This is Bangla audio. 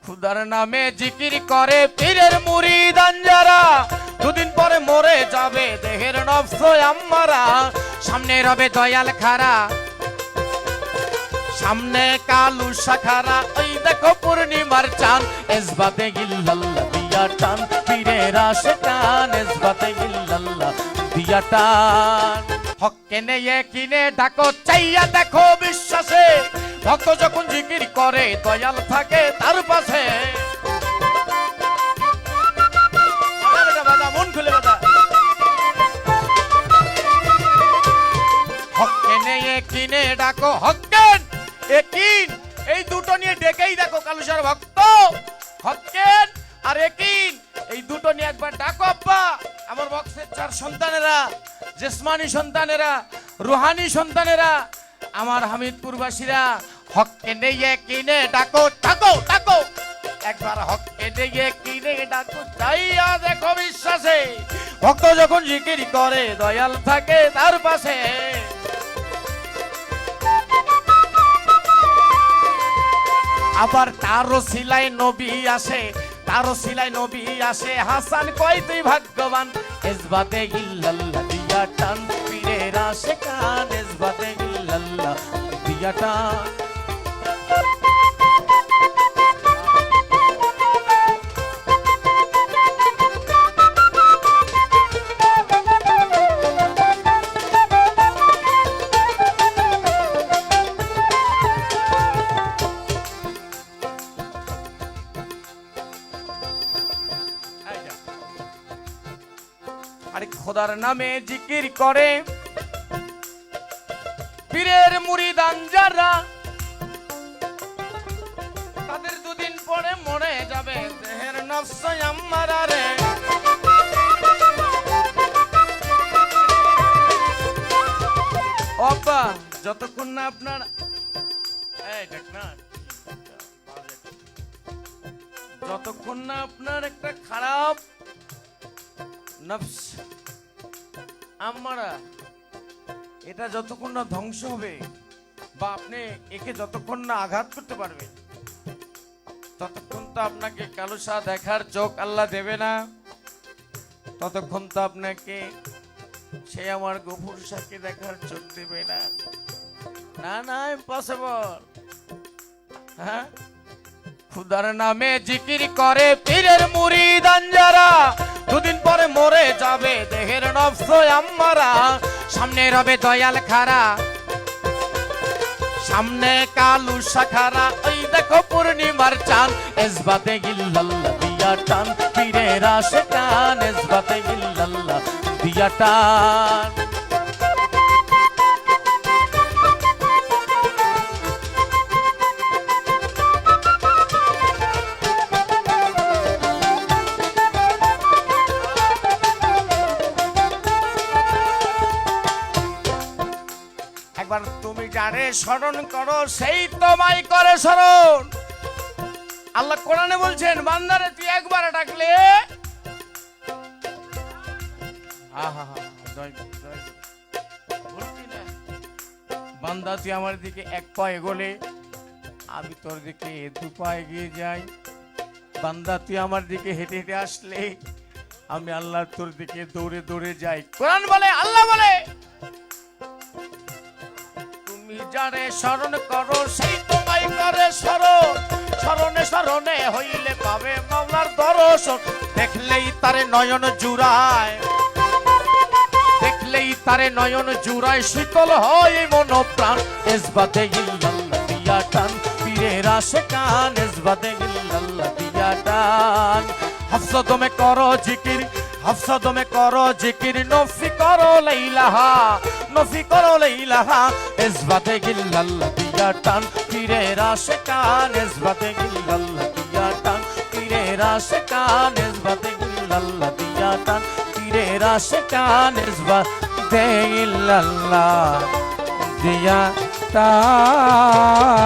খুদার নামে জিকির করে পীরের মুরিদান যারা, দুদিন পরে মরে যাবে দেহের নফস আম্মারা। সামনে রবে দয়াল খারা, সামনে কালু শাখারা, ওই দেখো পূর্ণিমার চাঁদ। ইসবাতে ইল্লাল্লাহ দিয়া টান, পীরের আশিকান ইসবাতে ইল্লাল্লাহ দিয়া টান। হককে নিয়ে কিনে ডাকো চাইয়া দেখো বিশ্বাসে, ভক্ত যখন জিকির করে দয়াল থাকে তার পাশে। মন খুলে বাজা। হককে নিয়ে কিনে ডাকো হক্কেন একিন, এই দুটো নিয়ে ডেকেই দেখো কালুসার ভক্ত। হক্কেন আর একিন এই দুটো নিয়ে একবার ডাকো আব্বা। আমার বক্সের চার সন্তানেরা, জেসমানি সন্তানেরা, রুহানি সন্তানেরা, আমার হামিদপুরবাসীরা, হককে নিয়ে কিনে ডাকো ডাকো ডাকো একবার। হককে নিয়ে কিনে ডাকো চাইয়া দেখো বিশ্বাসে, ভক্ত যখন জিকির করে দয়াল থাকে তার পাশে। আবার তারও সিলাই নবী আসে, তারও সিলাই নবী আসে। হাসান কয় তুই ভাগ্যবান, ইসবাতে ইল্লাল্লাহ দিয়া টান, পীরের আশিকান ইসবাতে ইল্লাল্লাহ দিয়া টান। আরে খোদার নামে জিকির করে পীরের মুরিদান যারা, তাদের দুদিন পরে মরে যাবে দেহের নফস আম্মারা রে। অব্বা যতক্ষণ না আপনার যতক্ষণ না আপনার একটা খারাপ নফস আম্মারা, এটা যতক্ষণ না ধ্বংস হবে বা আপনি একে যতক্ষণ না আঘাত করতে পারবেন, ততক্ষণ তো আপনাকে কালুসা দেখার চোখ আল্লাহ দেবে না। ততক্ষণ তো আপনাকে সে আমার গফুর শাহকে দেখার চোখ দেবে না। না না ইম্পসিবল। হ্যাঁ, খুদার নামে জিকির করে পীরের মুরিদান যারা, দুদিন পরে মরে যাবে দেহের নফস আম্মারা। সামনে রবে দয়াল খারা, সামনে কালু শাখারা, ওই দেখো পূর্ণিমার চাঁদ। ইসবাতে ইল্লাল্লাহ দিয়া টান, পীরের আশিকান ইসবাতে ইল্লাল্লাহ দিয়া টান। একবার তুমি যারে স্মরণ করো সেই তোমায় করে স্মরণ। আল্লাহ কোরআনে বলছেন বান্দারে তুই একবার ডাকলে, বান্দা তুই আমার দিকে এক পা এগোলে আমি তোর দিকে দু পা এগিয়ে যাই। বান্দা তুই আমার দিকে হেঁটে হেঁটে আসলে আমি আল্লাহ তোর দিকে দৌড়ে দৌড়ে যাই। কোরআন বলে, আল্লাহ বলে যারে স্মরণ করো সেই তোমায় করে স্মরণ। স্মরণে স্মরণে হইলে পাবে মাওলার দর্শন। দেখলেই তারে নয়ন জুড়ায়, দেখলেই তারে নয়ন জুড়ায়, শীতল হয় মন প্রাণ। ইসবাতে ইল্লাল্লাহ দিয়া টান, পীরের আশিকান ইসবাতে ইল্লাল্লাহ দিয়া টান। হাফসা দমে করো জিকির, হাফসা দমে করো জিকির, নফি করো লাইলাহা, নফি করো লাইলাহা। ইসবাতে ইল্লাল্লাহ দিয়া টান, পীরের আশিকান ইসবাতে ইল্লাল্লাহ দিয়া টান, পীরের আশিকান ইসবাতে ইল্লাল্লাহ দিয়া টান, পীরের আশিকান ইসবাতে ইল্লাল্লাহ দিয়া টান।